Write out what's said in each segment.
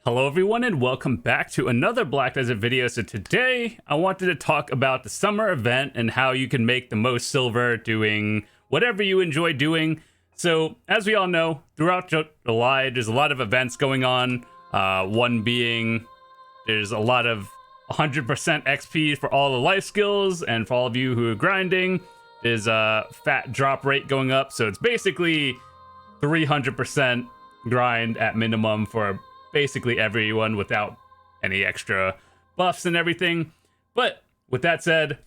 Hello everyone and welcome back to another Black Desert video. So today I wanted to talk about the summer event and how you can make the most silver doing whatever you enjoy doing. So as we all know, throughout July there's a lot of events going on. One being there's a lot of 100% XP for all the life skills, and for all of you who are grinding, there's a fat drop rate going up. So it's basically 300% grind at minimum for basically everyone without any extra buffs and everything. But with that said,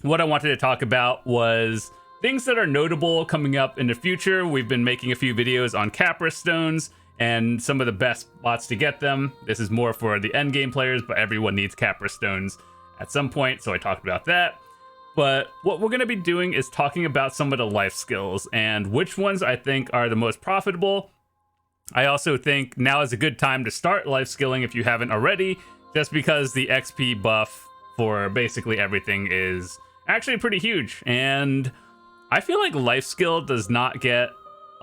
what I wanted to talk about was things that are notable coming up in the future. We've been making a few videos on Capra stones and some of the best spots to get them. This is more for the end game players, but everyone needs Capra stones at some point, so I talked about that. But what we're going to be doing is talking about some of the life skills and which ones I think are the most profitable. I also think now is a good time to start life skilling if you haven't already, just because the XP buff for basically everything is actually pretty huge. And I feel like life skill does not get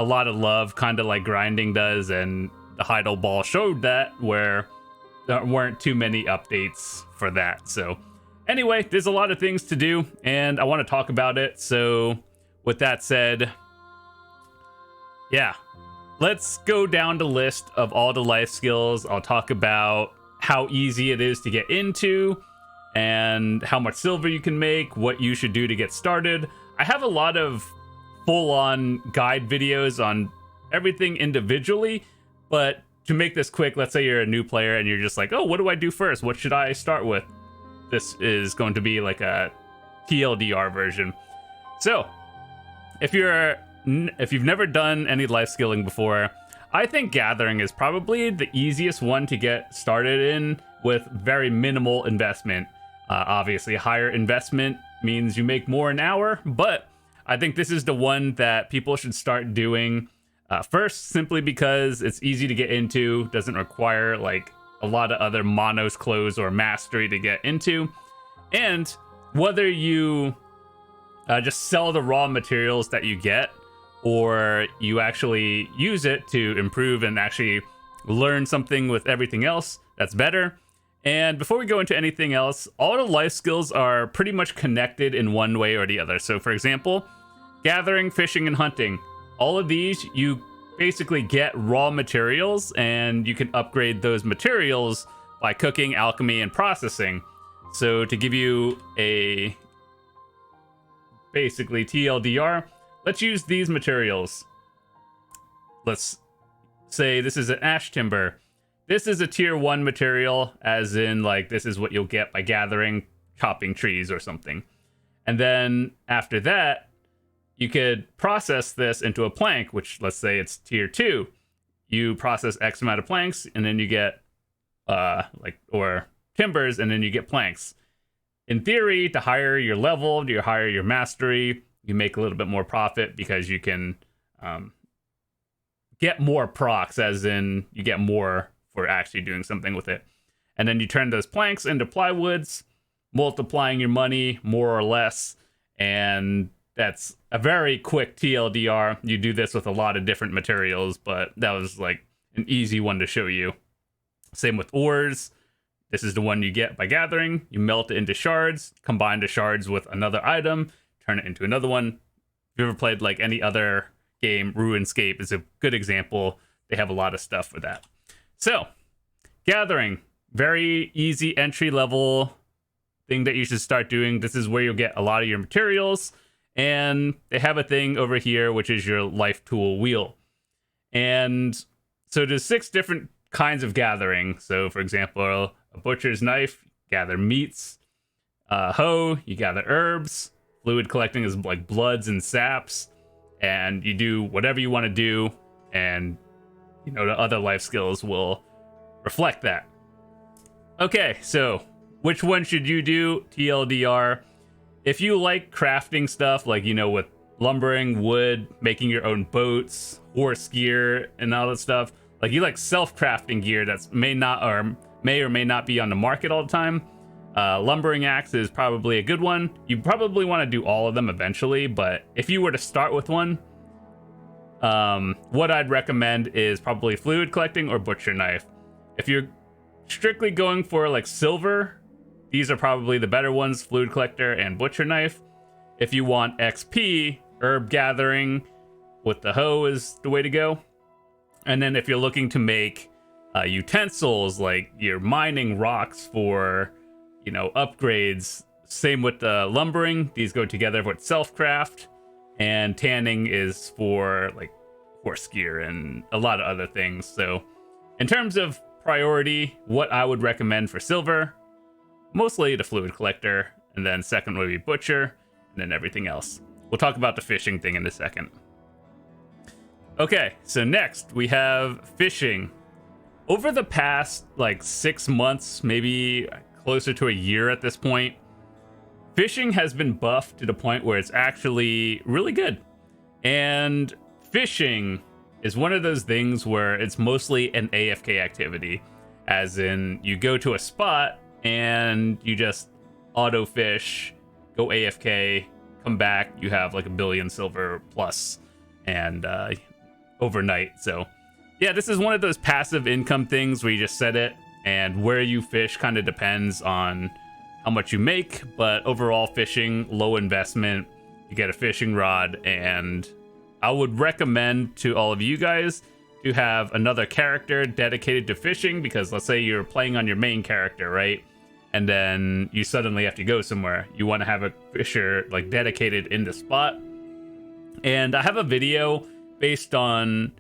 a lot of love, kind of like grinding does, and the Heidel Ball showed that, where there weren't too many updates for that. So anyway, there's a lot of things to do, and I want to talk about it. So with that said, yeah. Let's go down the list of all the life skills. I'll talk about how easy it is to get into and how much silver you can make, what you should do to get started. I have a lot of full-on guide videos on everything individually, but to make this quick, let's say you're a new player and you're just like, oh, what do I do first? What should I start with? This is going to be like a TLDR version. So, if you've never done any life skilling before, I think gathering is probably the easiest one to get started in with very minimal investment. Obviously, higher investment means you make more an hour, but I think this is the one that people should start doing first, simply because it's easy to get into, doesn't require like a lot of other monos clothes or mastery to get into. And whether you just sell the raw materials that you get, or you actually use it to improve and actually learn something with everything else, that's better. And before we go into anything else, all the life skills are pretty much connected in one way or the other. So for example, gathering, fishing, and hunting. All of these, you basically get raw materials, and you can upgrade those materials by cooking, alchemy, and processing. So to give you a basically TLDR, let's use these materials. Let's say this is an ash timber. This is a tier 1 material, as in like this is what you'll get by gathering, chopping trees or something. And then after that, you could process this into a plank, which let's say it's tier 2. You process X amount of planks, and then you get or timbers, and then you get planks. In theory, the higher your level, the higher your mastery, you make a little bit more profit because you can get more procs, as in you get more for actually doing something with it. And then you turn those planks into plywoods, multiplying your money more or less. And that's a very quick TLDR. You do this with a lot of different materials, but that was like an easy one to show you. Same with ores. This is the one you get by gathering. You melt it into shards, combine the shards with another item, turn it into another one. If you ever played like any other game, RuneScape is a good example. They have a lot of stuff for that. So, gathering, very easy entry level thing that you should start doing. This is where you'll get a lot of your materials, and they have a thing over here which is your life tool wheel. And so there's 6 different kinds of gathering. So for example, a butcher's knife, gather meats. Hoe, you gather herbs. Fluid collecting is like bloods and saps, and you do whatever you want to do, and you know the other life skills will reflect that. Okay, so which one should you do? TLDR. If you like crafting stuff, like, you know, with lumbering, wood, making your own boats, horse gear, and all that stuff, like you like self-crafting gear that's may or may not be on the market all the time, lumbering axe is probably a good one. You probably want to do all of them eventually, but if you were to start with one, what I'd recommend is probably fluid collecting or butcher knife. If you're strictly going for like silver, these are probably the better ones, Fluid Collector and Butcher Knife. If you want XP, Herb Gathering with the hoe is the way to go. And then if you're looking to make utensils, like you're mining rocks for, you know, upgrades, same with the lumbering. These go together with self-craft. And tanning is for like horse gear and a lot of other things. So in terms of priority, what I would recommend for silver, mostly the Fluid Collector, and then second would be Butcher, and then everything else. We'll talk about the fishing thing in a second. Okay, so next we have fishing. Over the past like 6 months, maybe closer to a year at this point, fishing has been buffed to the point where it's actually really good. And fishing is one of those things where it's mostly an AFK activity, as in you go to a spot and you just auto fish, go AFK, come back, you have like 1 billion silver plus, and overnight. So yeah, this is one of those passive income things where you just set it, and where you fish kind of depends on how much you make, but overall fishing, low investment, you get a fishing rod, and I would recommend to all of you guys to have another character dedicated to fishing, because let's say you're playing on your main character, right? And then you suddenly have to go somewhere. You want to have a fisher like dedicated in the spot. And I have a video based on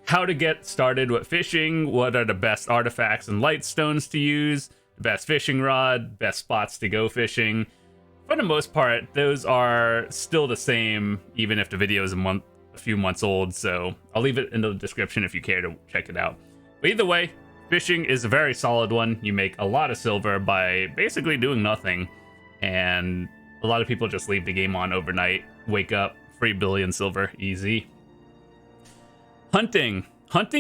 how to get started with fishing, what are the best artifacts and light stones to use, the best fishing rod, best spots to go fishing. For the most part, those are still the same, even if the video is a few months old, so I'll leave it in the description if you care to check it out. But either way, fishing is a very solid one. You make a lot of silver by basically doing nothing, and a lot of people just leave the game on overnight, wake up, 3 billion silver, easy. Hunting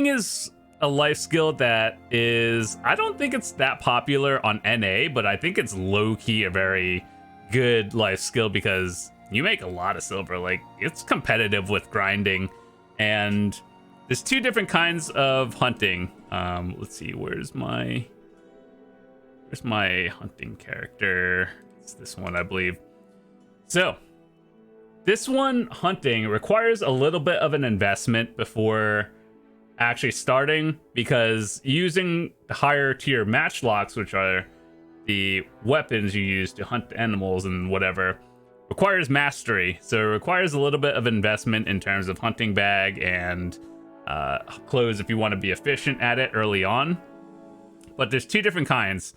is a life skill that is, I don't think it's that popular on NA, but I think it's low-key a very good life skill because you make a lot of silver. Like, it's competitive with grinding, and there's 2 different kinds of hunting. Let's see, where's my hunting character? It's this one, I believe. So this one, hunting, requires a little bit of an investment before actually starting, because using the higher tier matchlocks, which are the weapons you use to hunt animals and whatever, requires mastery. So it requires a little bit of investment in terms of hunting bag and clothes if you want to be efficient at it early on. But there's 2 different kinds.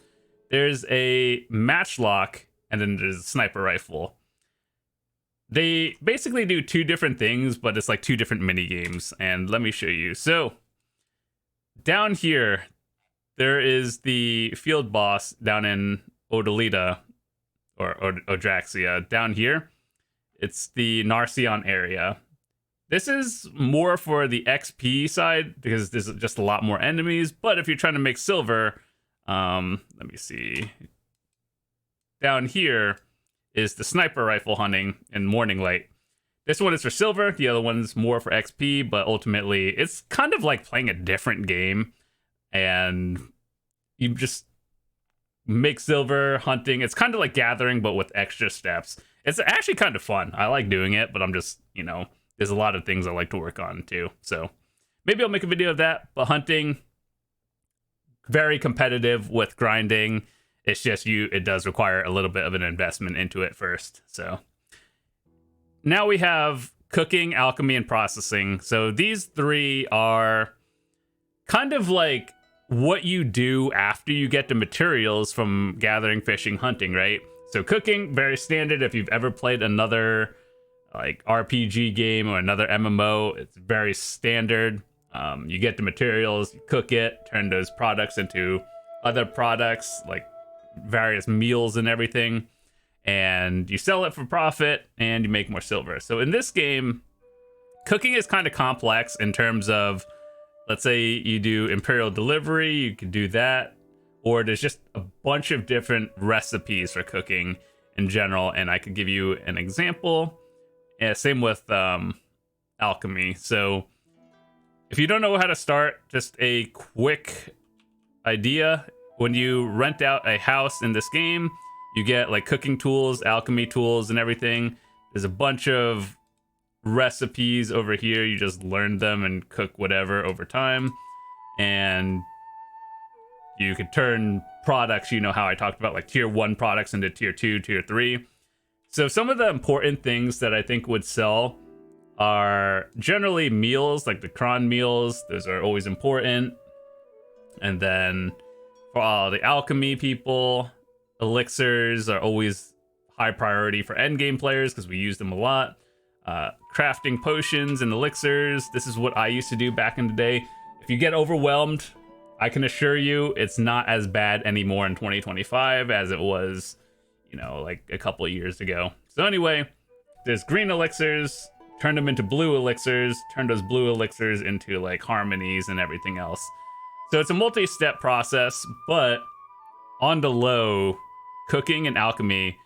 There's a matchlock, and then there's a sniper rifle. They basically do 2 different things, but it's like 2 different mini games, and let me show you. So down here, there is the field boss down in Odalita, or Odraxia. Down here, it's the Narcion area. This is more for the XP side, because there's just a lot more enemies, but if you're trying to make silver, let me see. Down here is the sniper rifle hunting in Morning Light. This one is for silver, the other one's more for XP, but ultimately it's kind of like playing a different game, and you just make silver hunting. It's kind of like gathering, but with extra steps. It's actually kind of fun. I like doing it, but I'm just, you know, there's a lot of things I like to work on too. So maybe I'll make a video of that, but hunting, very competitive with grinding. It's just it does require a little bit of an investment into it first. So now we have cooking, alchemy, and processing. So these 3 are kind of like what you do after you get the materials from gathering, fishing, hunting, right? So cooking, very standard. If you've ever played another like RPG game or another MMO, it's very standard. You get the materials, you cook it, turn those products into other products, like various meals and everything, and you sell it for profit and you make more silver. So in this game, cooking is kind of complex in terms of, let's say you do Imperial Delivery, you could do that, or there's just a bunch of different recipes for cooking in general, and I could give you an example. Same with alchemy. So if you don't know how to start, just a quick idea. When you rent out a house in this game, you get like cooking tools, alchemy tools, and everything. There's a bunch of recipes over here. You just learn them and cook whatever over time. And you could turn products, you know how I talked about like tier 1 products into tier 2, tier 3. So some of the important things that I think would sell are generally meals, like the cron meals. Those are always important. And then for all the alchemy people, elixirs are always high priority for endgame players because we use them a lot. Crafting potions and elixirs. This is what I used to do back in the day. If you get overwhelmed, I can assure you it's not as bad anymore in 2025 as it was, you know, like a couple of years ago. So anyway, there's green elixirs, turn them into blue elixirs, turn those blue elixirs into like harmonies and everything else. So it's a multi-step process, but on the low, cooking and alchemy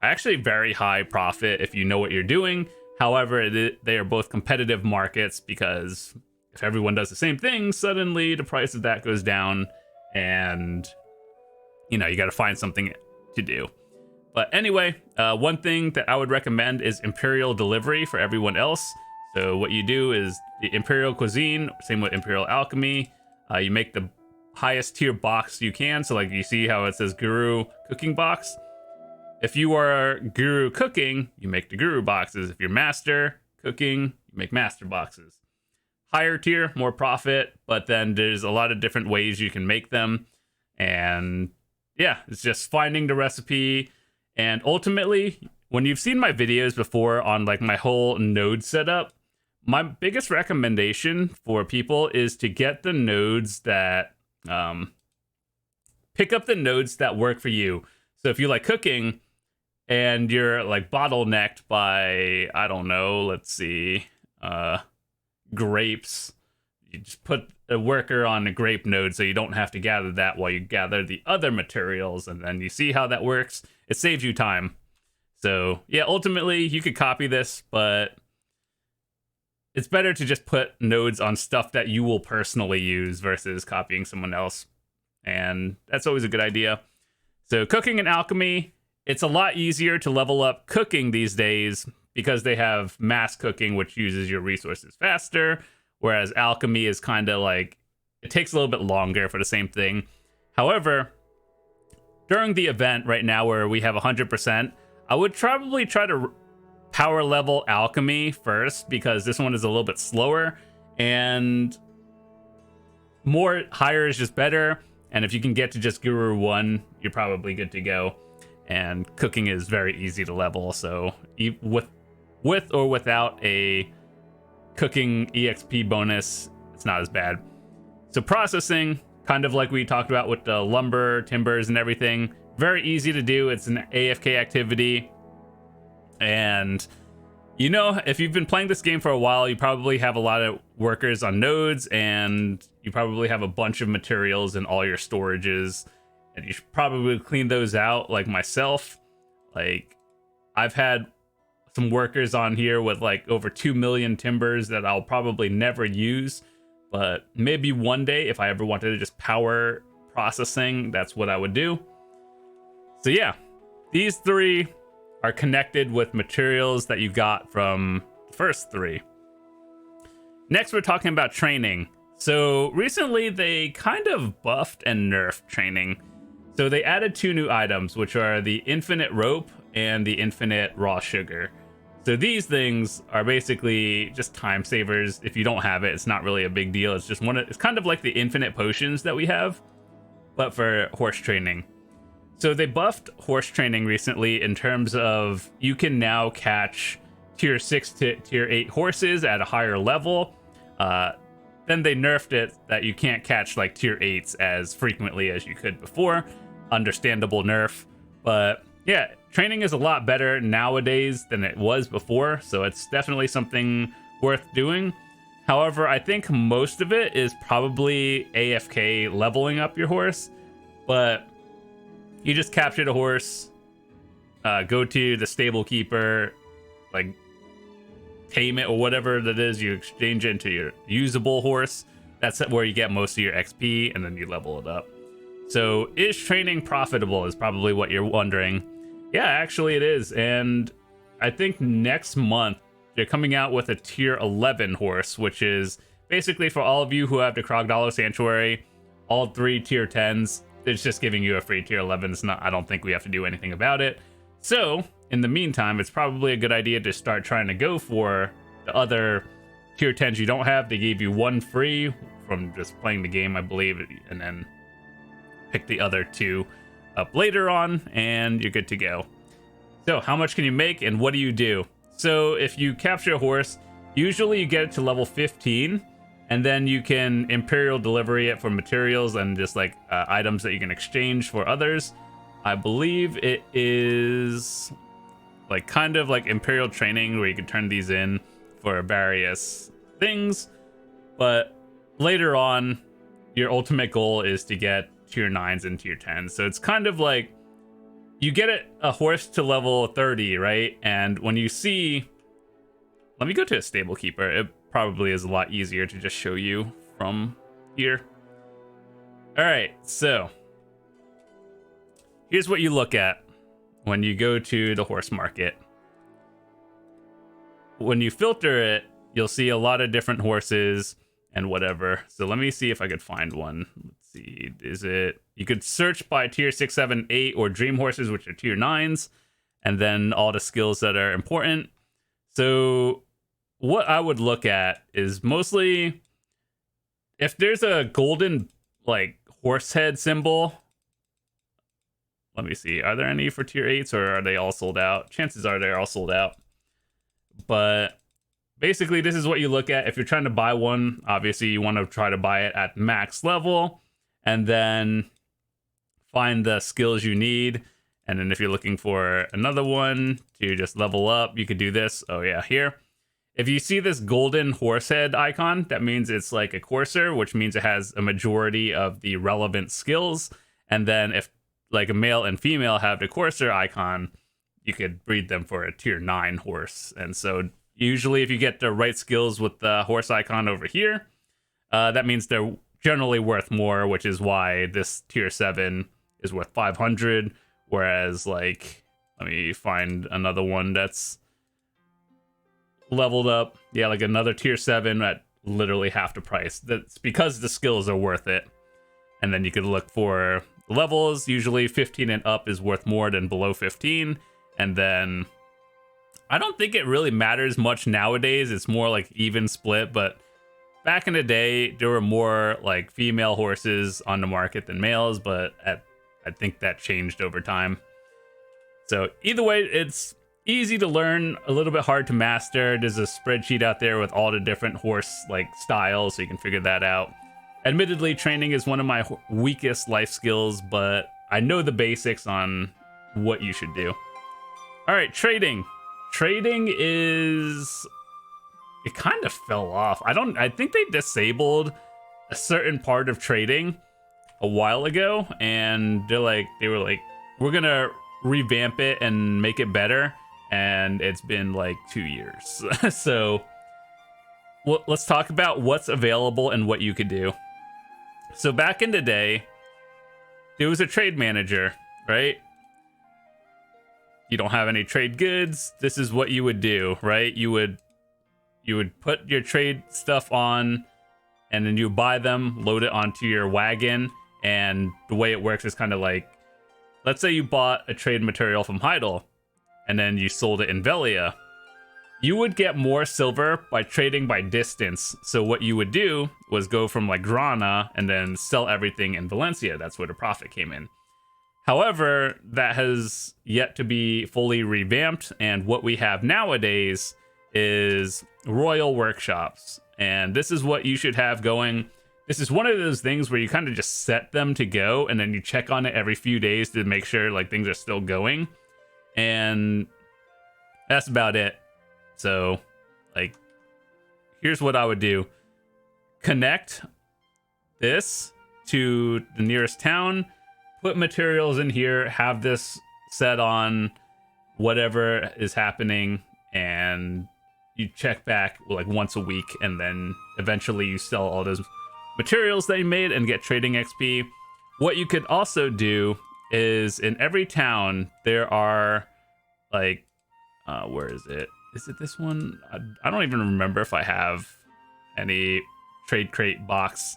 are actually very high profit if you know what you're doing. However, they are both competitive markets because if everyone does the same thing, suddenly the price of that goes down and, you know, you got to find something to do. But anyway, one thing that I would recommend is Imperial Delivery for everyone else. So what you do is the Imperial Cuisine, same with Imperial Alchemy. You make the highest tier box you can. So like you see how it says Guru Cooking Box. If you are Guru Cooking, you make the Guru boxes. If you're Master Cooking, you make Master boxes. Higher tier, more profit, but then there's a lot of different ways you can make them. And yeah, it's just finding the recipe. And ultimately, when you've seen my videos before on like my whole node setup, my biggest recommendation for people is to get the nodes that pick up the nodes that work for you. So if you like cooking and you're like bottlenecked by, I don't know, let's see, grapes, you just put a worker on a grape node so you don't have to gather that while you gather the other materials, and then you see how that works. It saves you time. So yeah, ultimately you could copy this, but it's better to just put nodes on stuff that you will personally use versus copying someone else. And that's always a good idea. So cooking and alchemy, it's a lot easier to level up cooking these days because they have mass cooking, which uses your resources faster. Whereas alchemy is kind of like, it takes a little bit longer for the same thing. However, during the event right now where we have 100%, I would probably try to power level alchemy first because this one is a little bit slower and more higher is just better. And if you can get to just Guru 1, you're probably good to go. And cooking is very easy to level. So with or without a cooking EXP bonus, it's not as bad. So processing, kind of like we talked about with the lumber, timbers, and everything, very easy to do. It's an AFK activity. And, you know, if you've been playing this game for a while, you probably have a lot of workers on nodes, and you probably have a bunch of materials in all your storages, and you should probably clean those out like myself. Like, I've had some workers on here with like over 2 million timbers that I'll probably never use, but maybe one day if I ever wanted to just power processing, that's what I would do. So yeah, these three are connected with materials that you got from the first three. Next, we're talking about training. So recently they kind of buffed and nerfed training. So they added 2 new items, which are the infinite rope and the infinite raw sugar. So these things are basically just time savers. If you don't have it, it's not really a big deal. It's just it's kind of like the infinite potions that we have, but for horse training. So they buffed horse training recently in terms of you can now catch tier 6 to tier 8 horses at a higher level. Then they nerfed it that you can't catch like tier 8s as frequently as you could before. Understandable nerf, but yeah, training is a lot better nowadays than it was before, so it's definitely something worth doing. However, I think most of it is probably AFK leveling up your horse, but you just captured a horse, go to the stable keeper, like tame it or whatever that is, you exchange it into your usable horse, That's where you get most of your XP, and then you level it up. So is training profitable is probably what you're wondering. Yeah, actually it is. And I think next month they're coming out with a tier 11 horse, which is basically for all of you who have the Crocodile Sanctuary, all 3 tier 10s. It's just giving you a free tier 11. It's not, I don't think we have to do anything about it. So in the meantime, it's probably a good idea to start trying to go for the other tier 10s you don't have. They gave you 1 free from just playing the game, I believe, and then pick the other 2 up later on, and you're good to go. So how much can you make, and what do you do? So if you capture a horse, usually you get it to level 15, and then you can Imperial delivery it for materials and just like items that you can exchange for others. I believe it is like kind of like Imperial training where you can turn these in for various things, but later on your ultimate goal is to get tier 9s and tier 10s. So it's kind of like you get a horse to level 30, right? And when you see, let me go to a stable keeper. It probably is a lot easier to just show you from here. All right, so here's what you look at when you go to the horse market. When you filter it, you'll see a lot of different horses and whatever. So let me see if I could find one. Let's see, is it, you could search by tier 6, 7, 8 or dream horses, which are tier 9s, and then all the skills that are important. So what I would look at is mostly if there's a golden like horse head symbol. Let me see, are there any for tier 8s or are they all sold out? Chances are they're all sold out. But basically, this is what you look at. If you're trying to buy one, obviously you want to try to buy it at max level and then find the skills you need. And then if you're looking for another one to just level up, you could do this. Oh yeah, here. If you see this golden horse head icon, that means it's like a courser, which means it has a majority of the relevant skills. And then if like a male and female have the courser icon, you could breed them for a tier 9 horse. And so usually if you get the right skills with the horse icon over here, that means they're generally worth more, which is why this tier 7 is worth 500. Whereas like, let me find another one that's leveled up. Yeah, like another tier 7 at literally half the price. That's because the skills are worth it. And then you could look for levels. Usually 15 and up is worth more than below 15. And then I don't think it really matters much nowadays. It's more like even split, but back in the day, there were more like female horses on the market than males, but I think that changed over time. So either way, it's easy to learn, a little bit hard to master. There's a spreadsheet out there with all the different horse like styles, so you can figure that out. Admittedly, training is one of my weakest life skills, but I know the basics on what you should do. All right, trading. Trading is, it kind of fell off. I think they disabled a certain part of trading a while ago, and they were like, we're gonna revamp it and make it better, and it's been like 2 years. So let's talk about what's available and what you could do. So back in the day, there was a trade manager, right? You don't have any trade goods. This is what you would do, right? You would put your trade stuff on, and then you buy them, load it onto your wagon. And the way it works is kind of like, let's say you bought a trade material from Heidel, and then you sold it in Velia. You would get more silver by trading by distance. So what you would do was go from like Grana and then sell everything in Valencia. That's where the profit came in. However, that has yet to be fully revamped, and what we have nowadays is royal workshops, and this is what you should have going. This is one of those things where you kind of just set them to go, and then you check on it every few days to make sure like things are still going, and that's about it. So like, here's what I would do. Connect this to the nearest town, put materials in here, have this set on whatever is happening, and you check back like once a week, and then eventually you sell all those materials that you made and get trading XP. What you could also do is in every town there are like where is it? Is it this one? I don't even remember if I have any trade crate box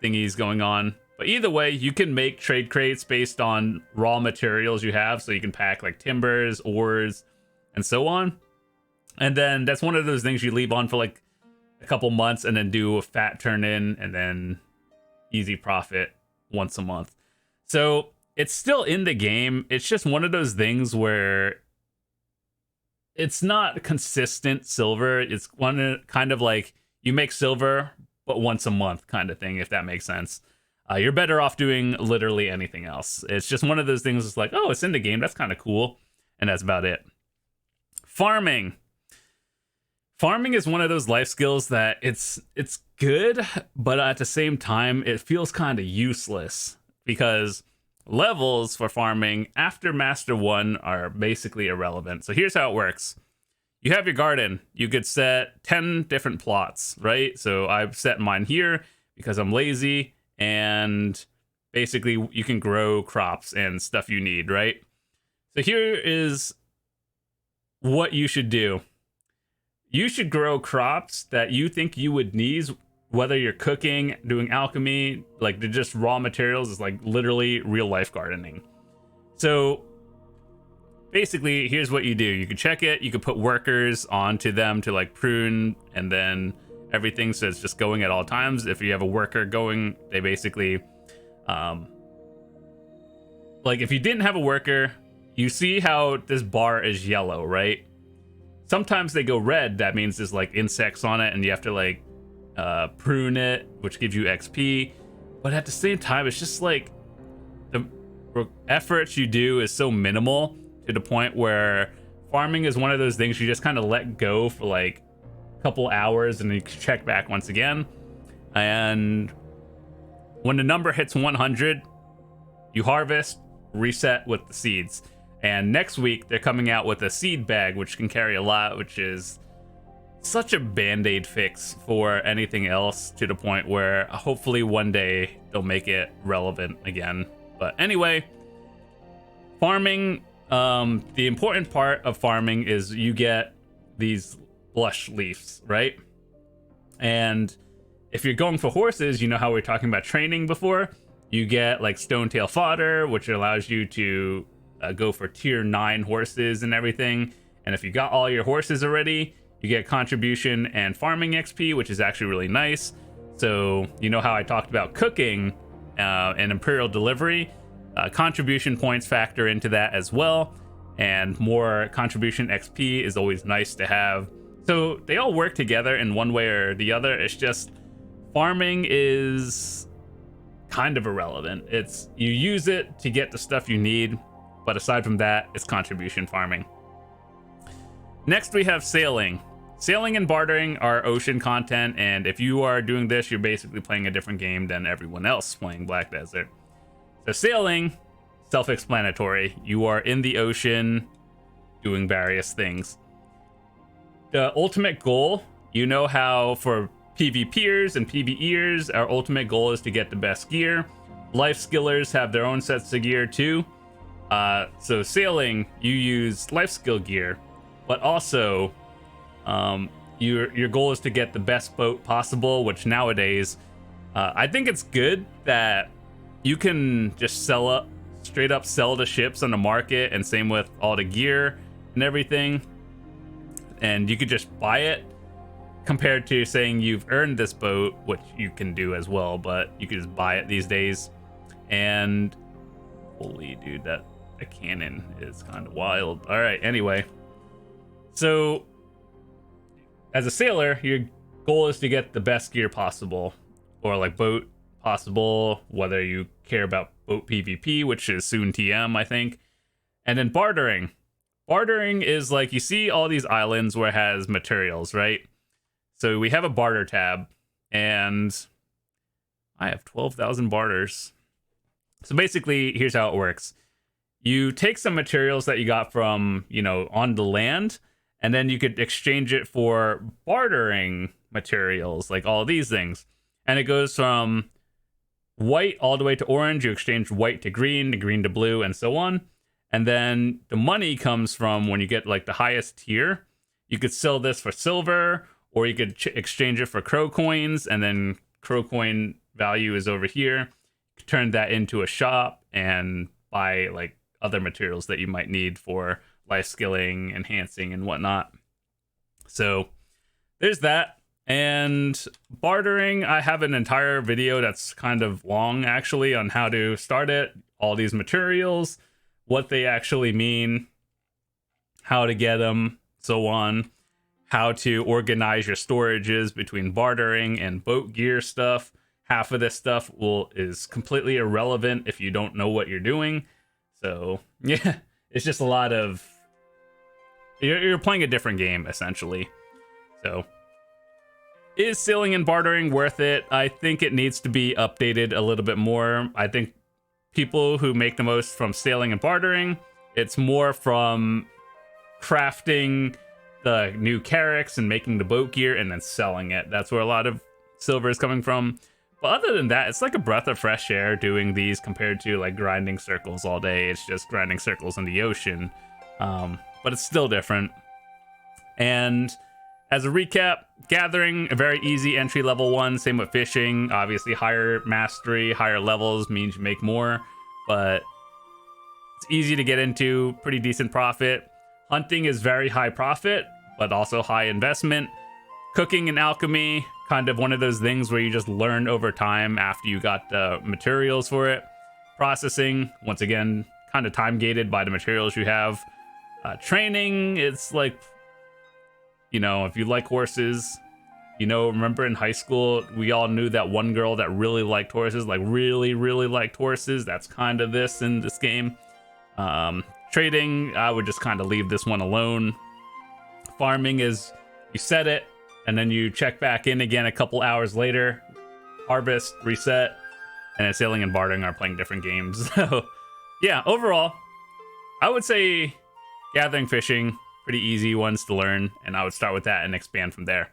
thingies going on. But either way, you can make trade crates based on raw materials you have. So you can pack like timbers, ores, and so on. And then that's one of those things you leave on for like a couple months and then do a fat turn in and then easy profit once a month. So it's still in the game. It's just one of those things where it's not consistent silver. It's one kind of like you make silver, but once a month kind of thing, if that makes sense. You're better off doing literally anything else. It's just one of those things that's like, oh, it's in the game. That's kind of cool. And that's about it. Farming. Farming is one of those life skills that it's good, but at the same time, it feels kind of useless because levels for farming after Master 1 are basically irrelevant. So here's how it works. You have your garden. You could set 10 different plots, right? So I've set mine here because I'm lazy, and basically you can grow crops and stuff you need, right? So here is what you should do. You should grow crops that you think you would need, whether you're cooking, doing alchemy, like they're just raw materials. Is like literally real life gardening. So basically, here's what you do. You can check it. You can put workers onto them to like prune and then everything. So it's just going at all times. If you have a worker going, they basically, like if you didn't have a worker, you see how this bar is yellow, right? Sometimes they go red. That means there's like insects on it and you have to like prune it, which gives you XP. But at the same time, it's just like the effort you do is so minimal to the point where farming is one of those things you just kind of let go for like a couple hours and then you can check back once again. And when the number hits 100, you harvest, reset with the seeds. And next week, they're coming out with a seed bag, which can carry a lot, which is such a band-aid fix for anything else to the point where hopefully one day they'll make it relevant again. But anyway, farming, the important part of farming is you get these lush leaves, right? And if you're going for horses, you know how we were talking about training before? You get like stone tail fodder, which allows you to go for tier 9 horses and everything. And if you got all your horses already, you get contribution and farming XP, which is actually really nice. So you know how I talked about cooking and Imperial Delivery? Contribution points factor into that as well. And more contribution XP is always nice to have. So they all work together in one way or the other. It's just farming is kind of irrelevant. It's you use it to get the stuff you need. But aside from that, it's contribution farming. Next, we have sailing. Sailing and bartering are ocean content, and if you are doing this, you're basically playing a different game than everyone else playing Black Desert. So sailing, self-explanatory. You are in the ocean doing various things. The ultimate goal, you know how for PvPers and PvEers, our ultimate goal is to get the best gear. Life skillers have their own sets of gear too. So sailing, you use life skill gear, but also your goal is to get the best boat possible, which nowadays I think it's good that you can just straight up sell the ships on the market, and same with all the gear and everything, and you could just buy it compared to saying you've earned this boat, which you can do as well, but you can just buy it these days. And holy dude, that cannon is kind of wild. All right, anyway, so as a sailor, your goal is to get the best gear possible, or like boat possible, whether you care about boat PvP, which is soon TM, I think. And then bartering. Bartering is like, you see all these islands where it has materials, right? So we have a barter tab, and I have 12,000 barters. So basically, here's how it works. You take some materials that you got from, on the land, and then you could exchange it for bartering materials, like all these things. And it goes from white all the way to orange. You exchange white to green to blue, and so on. And then the money comes from when you get like the highest tier. You could sell this for silver, or you could exchange it for crow coins, and then crow coin value is over here. You could turn that into a shop and buy like other materials that you might need for life skilling, enhancing, and whatnot. So there's that. And bartering, I have an entire video that's kind of long actually on how to start it, all these materials, what they actually mean, how to get them, so on, how to organize your storages between bartering and boat gear stuff. Half of this stuff is completely irrelevant if you don't know what you're doing. So yeah, it's just a lot of, you're playing a different game essentially. So is selling and bartering worth it? I think it needs to be updated a little bit more. I think people who make the most from selling and bartering, it's more from crafting the new carracks and making the boat gear and then selling it. That's where a lot of silver is coming from. But other than that, it's like a breath of fresh air doing these compared to like grinding circles all day. It's just grinding circles in the ocean. But it's still different. And as a recap, gathering, a very easy entry-level one. Same with fishing. Obviously, higher mastery, higher levels means you make more. But it's easy to get into, pretty decent profit. Hunting is very high profit, but also high investment. Cooking and alchemy, kind of one of those things where you just learn over time after you got the materials for it. Processing, once again, kind of time-gated by the materials you have. Training, it's like, you know, if you like horses, you know, remember in high school, we all knew that one girl that really liked horses, like really, really liked horses. That's kind of this in this game. Trading, I would just kind of leave this one alone. Farming is, you set it, and then you check back in again a couple hours later, harvest, reset, and then selling and bartering are playing different games. So, yeah, overall, I would say gathering, fishing, pretty easy ones to learn, and I would start with that and expand from there.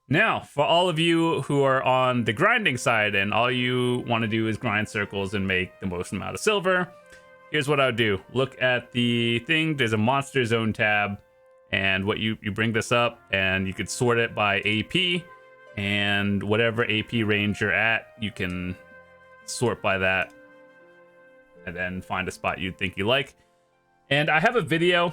Now, for all of you who are on the grinding side and all you want to do is grind circles and make the most amount of silver, here's what I would do. Look at the thing. There's a monster zone tab, and what you bring this up, and you could sort it by AP, and whatever AP range you're at, you can sort by that, and then find a spot you think you like. And I have a video,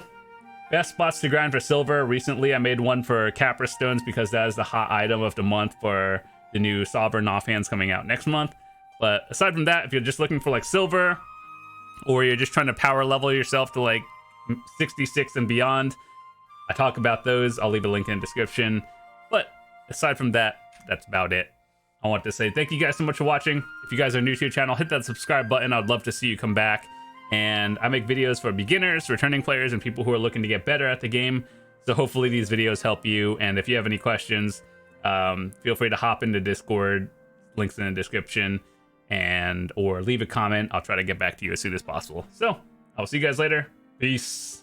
best spots to grind for silver. Recently, I made one for Capra Stones because that is the hot item of the month for the new Sovereign offhands coming out next month. But aside from that, if you're just looking for like silver, or you're just trying to power level yourself to like 66 and beyond, I talk about those. I'll leave a link in the description. But aside from that, that's about it. I want to say thank you guys so much for watching. If you guys are new to your channel, hit that subscribe button. I'd love to see you come back. And I make videos for beginners, returning players, and people who are looking to get better at the game. So hopefully these videos help you. And if you have any questions, feel free to hop into Discord. Links in the description. Or leave a comment. I'll try to get back to you as soon as possible. So I'll see you guys later. Peace.